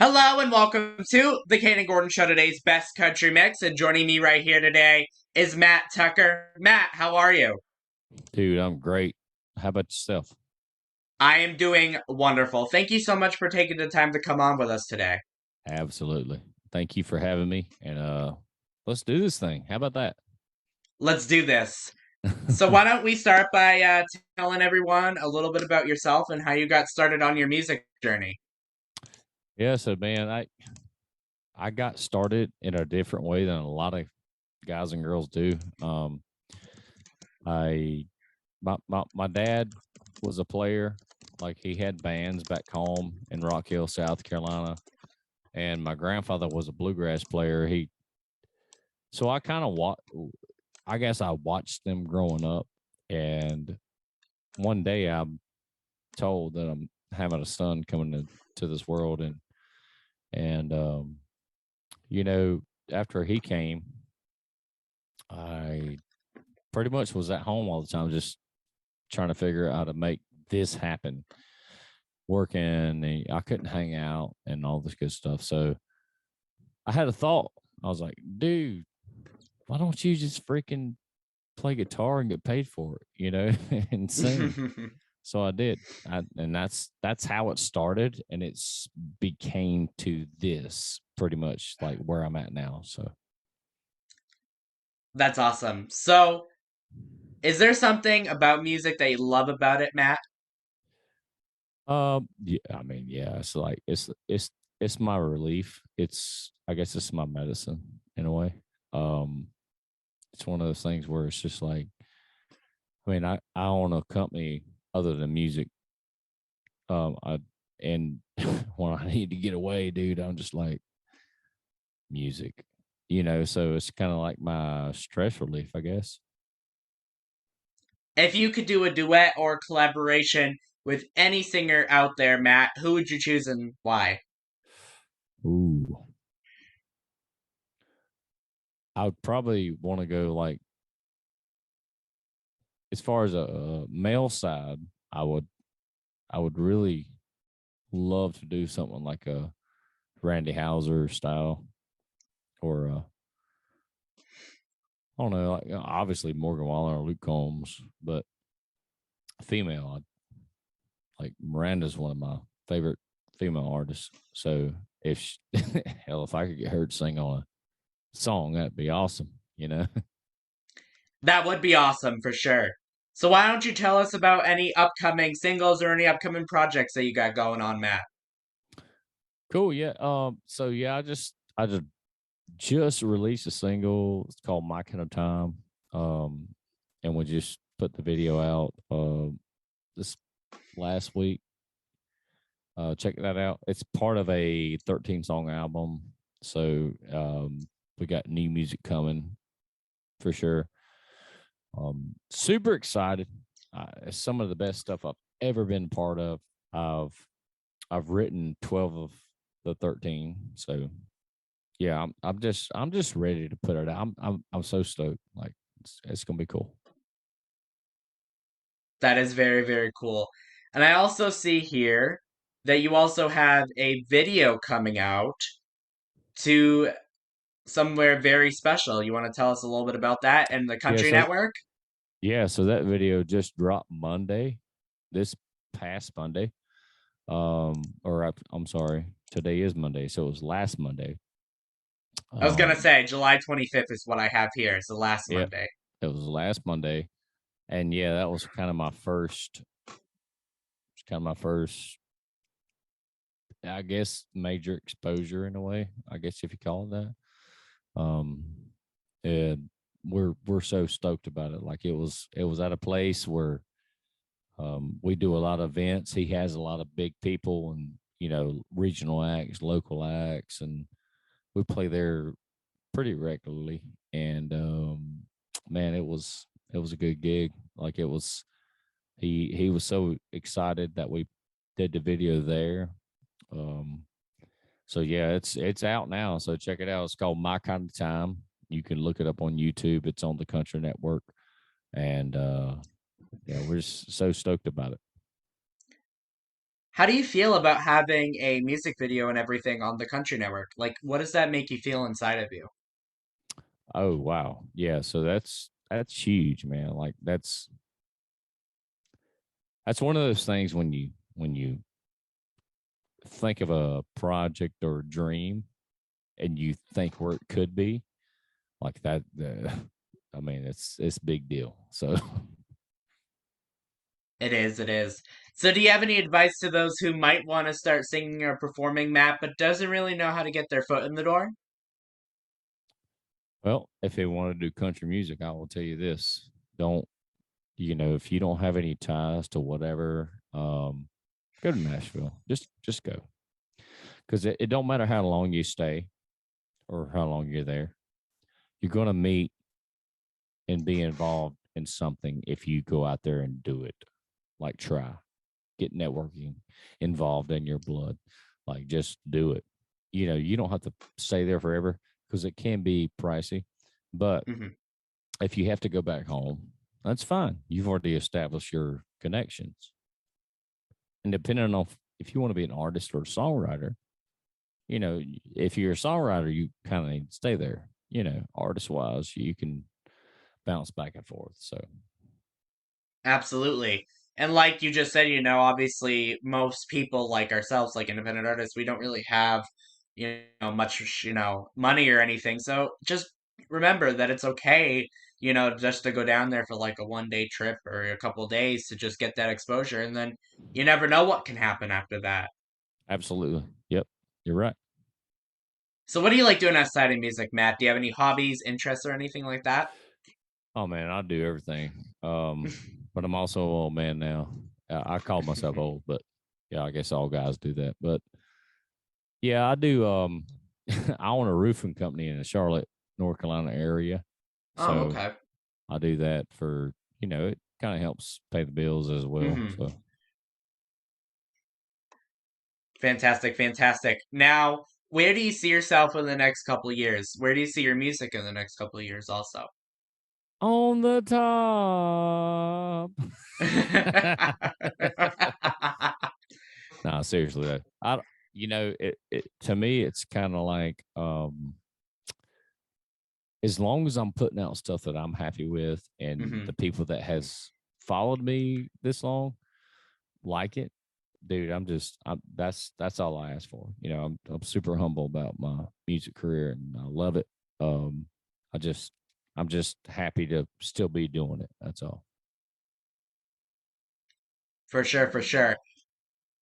Hello and welcome to the Kayden Gordon Show, today's best country mix. And joining me right here today is Matt Tucker. Matt, how are you? Dude, I'm great. How about yourself? I am doing wonderful. Thank you so much for taking the time to come on with us today. Absolutely. Thank you for having me. And let's do this thing. How about that? Let's do this. So, why don't we start by telling everyone a little bit about yourself and how you got started on your music journey? Yeah, so man, I got started in a different way than a lot of guys and girls do. I my dad was a player, like he had bands back home in Rock Hill, South Carolina, and my grandfather was a bluegrass player. He so I kind of I guess I watched them growing up, and one day I'm told that I'm having a son coming to this world, and you know, after he came, I pretty much was at home all the time, just trying to figure out how to make this happen. Working, and I couldn't hang out and all this good stuff. So I had a thought. I was like, dude, why don't you just freaking play guitar and get paid for it, and sing? So I did, and that's how it started, and it's became to this pretty much like where I'm at now. So, That's awesome. So, is there something about music that you love about it, Matt? yeah, I mean, yeah, it's like it's my relief. I guess it's my medicine in a way. Um, it's one of those things where it's just like, I mean, I own a company other than music. I and when I need to get away, dude, I'm just like music, so it's kind of like my stress relief, I guess. If you could do a duet or collaboration with any singer out there, Matt, who would you choose and why? Ooh, I would probably want to go like, as far as a male side, I would I would really love to do something like a Randy Houser style, or I don't know, like obviously Morgan Wallen or Luke Combs, but female, like Miranda's one of my favorite female artists. So if she, hell, if I could get her to sing on a song, that'd be awesome. That would be awesome for sure. So why don't you tell us about any upcoming singles or any upcoming projects that you got going on, Matt? Cool. Yeah. So yeah, I just released a single. It's called My Kind of Time. Um, and we just put the video out this last week. Check that out. It's part of a 13 song album. So we got new music coming for sure. Super excited. It's some of the best stuff I've ever been part of. I've I've written 12 of the 13. So yeah, I'm just ready to put it out. I'm so stoked. Like it's gonna be cool. That is very, very cool. And I also see here that you also have a video coming out to somewhere very special. You want to tell us a little bit about that and the Yeah, Country so Network? so that video just dropped Monday, this past Monday. I'm sorry, today is Monday, so it was last Monday. I was gonna Um, say July 25th is what I have here. It's the last yeah, Monday. it was last Monday, and yeah, that was kind of my first, I guess, major exposure in a way. I guess if you call it that. Um, and we're so stoked about it. Like it was at a place where we do a lot of events. He has a lot of big people and regional acts, local acts, and we play there pretty regularly. And man, it was a good gig. Like it was he was so excited that we did the video there. Um, so yeah, it's out now. So check it out. It's called My Kind of Time. You can look it up on YouTube. It's on the Country Network, and yeah, we're just so stoked about it. How do you feel about having a music video and everything on the Country Network? Like, what does that make you feel inside of you? Oh wow. Yeah, so that's huge, man. Like that's one of those things when you think of a project or a dream and you think where it could be, like that I mean, it's big deal. So It is, it is. So, do you have any advice to those who might want to start singing or performing, Matt, but doesn't really know how to get their foot in the door? well, if they want to do country music, I will tell you this. Don't if you don't have any ties to whatever, go to Nashville. Just go. Because it don't matter how long you stay or how long you're there. You're gonna meet and be involved in something if you go out there and do it. Like try. Get networking involved in your blood. Like just do it. You don't have to stay there forever because it can be pricey. But Hmm. if you have to go back home, that's fine. You've already established your connections. And depending on if you want to be an artist or a songwriter, if you're a songwriter, you kind of need to stay there. Artist wise, you can bounce back and forth. So Absolutely. And like you just said, obviously most people like ourselves, like independent artists, we don't really have, much, money or anything. So just remember that it's okay, just to go down there for like a 1 day trip or a couple days to just get that exposure. And then you never know what can happen after that. absolutely. Yep. You're right. So what do you like doing outside of music, Matt? Do you have any hobbies, interests, or anything like that? Oh man, I do everything. But I'm also an old man now. I call myself old, but yeah, I guess all guys do that. But yeah, I do. I own a roofing company in the Charlotte, North Carolina area, Oh, so okay. I do that for it kind of helps pay the bills as well. Hmm. So Fantastic, fantastic. Now, where do you see yourself in the next couple of years? Where do you see your music in the next couple of years also? on the top. No, seriously though, it to me it's kind of like as long as I'm putting out stuff that I'm happy with and the Hmm. people that has followed me this long like it, dude, that's all I ask for. I'm super humble about my music career and I love it. Um, I just I'm just happy to still be doing it. That's all. For sure, for sure.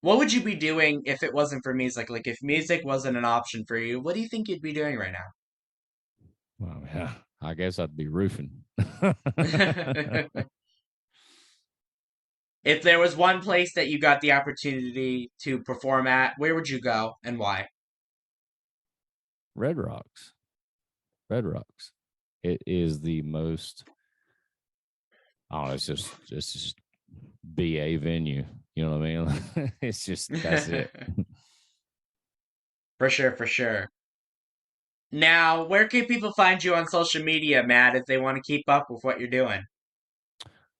What would you be doing if it wasn't for music? Like, if music wasn't an option for you, what do you think you'd be doing right Well, yeah, I guess I'd be roofing. now? If there was one place that you got the opportunity to perform at, where would you go and why? Red Rocks. Red Rocks. It is the most. Oh, it's just BA venue. You know what I mean? It's just that's it. For sure, for sure. Now, where can people find you on social media, Matt, if they want to keep up with what you're doing?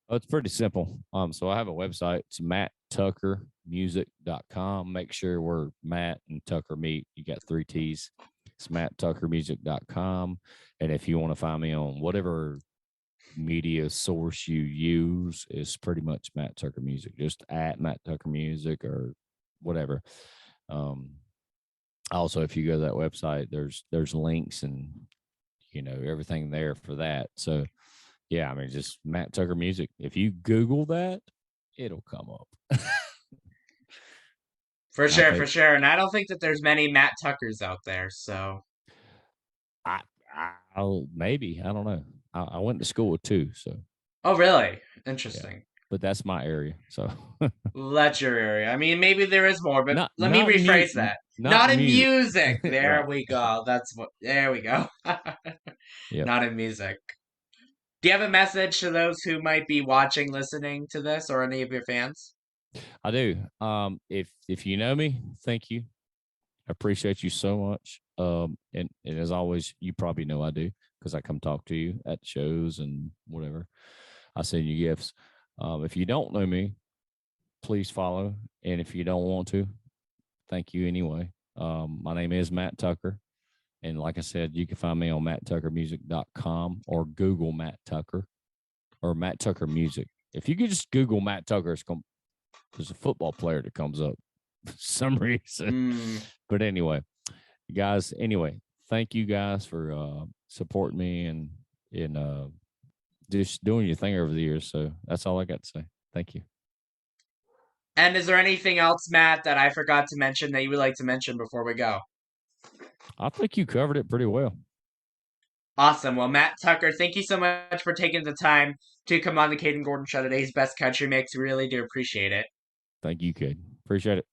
Oh, it's pretty simple. So I have a website. It's matttuckermusic.com. Make sure where Matt and Tucker meet, you got three T's. It's matttuckermusic.com. And if you want to find me on whatever media source you use, is pretty much Matt Tucker Music. Just at Matt Tucker Music or whatever. Um, Also, if you go to that website, there's links and everything there for that. So yeah, I mean, just Matt Tucker Music. If you Google that, it'll come up. For I sure, for think sure. And I don't think that there's many Matt Tuckers out there, so. I, I'll maybe I don't know. I went to school with two, so Oh, really? yeah. Interesting. But that's my area, so That's your area. I mean, maybe there is more, but not let me not in rephrase that. not Not in in music, music. There right? we go. There we go. Yep, Not in music. Do you have a message to those who might be watching, listening to this, or any of your fans? I do. If you know me, thank you. I appreciate you so much. And as always, you probably know I do because I come talk to you at shows and whatever. I send you gifts. If you don't know me, please follow. And if you don't want to, thank you anyway. My name is Matt Tucker. And like I said, you can find me on matttuckermusic.com or Google Matt Tucker or Matt Tucker Music. If you could just Google Matt Tucker, there's a football player that comes up for some reason. Mm. But anyway, guys, thank you guys for supporting me and just doing your thing over the years. So that's all I got to say. Thank you. And is there anything else, Matt, that I forgot to mention that you would like to mention before we go? I think you covered it pretty well. Awesome. Well, Matt Tucker, thank you so much for taking the time to come on the Kayden Gordon Show today's Best Country Mix. Really do appreciate it. Thank you, kid. Appreciate it.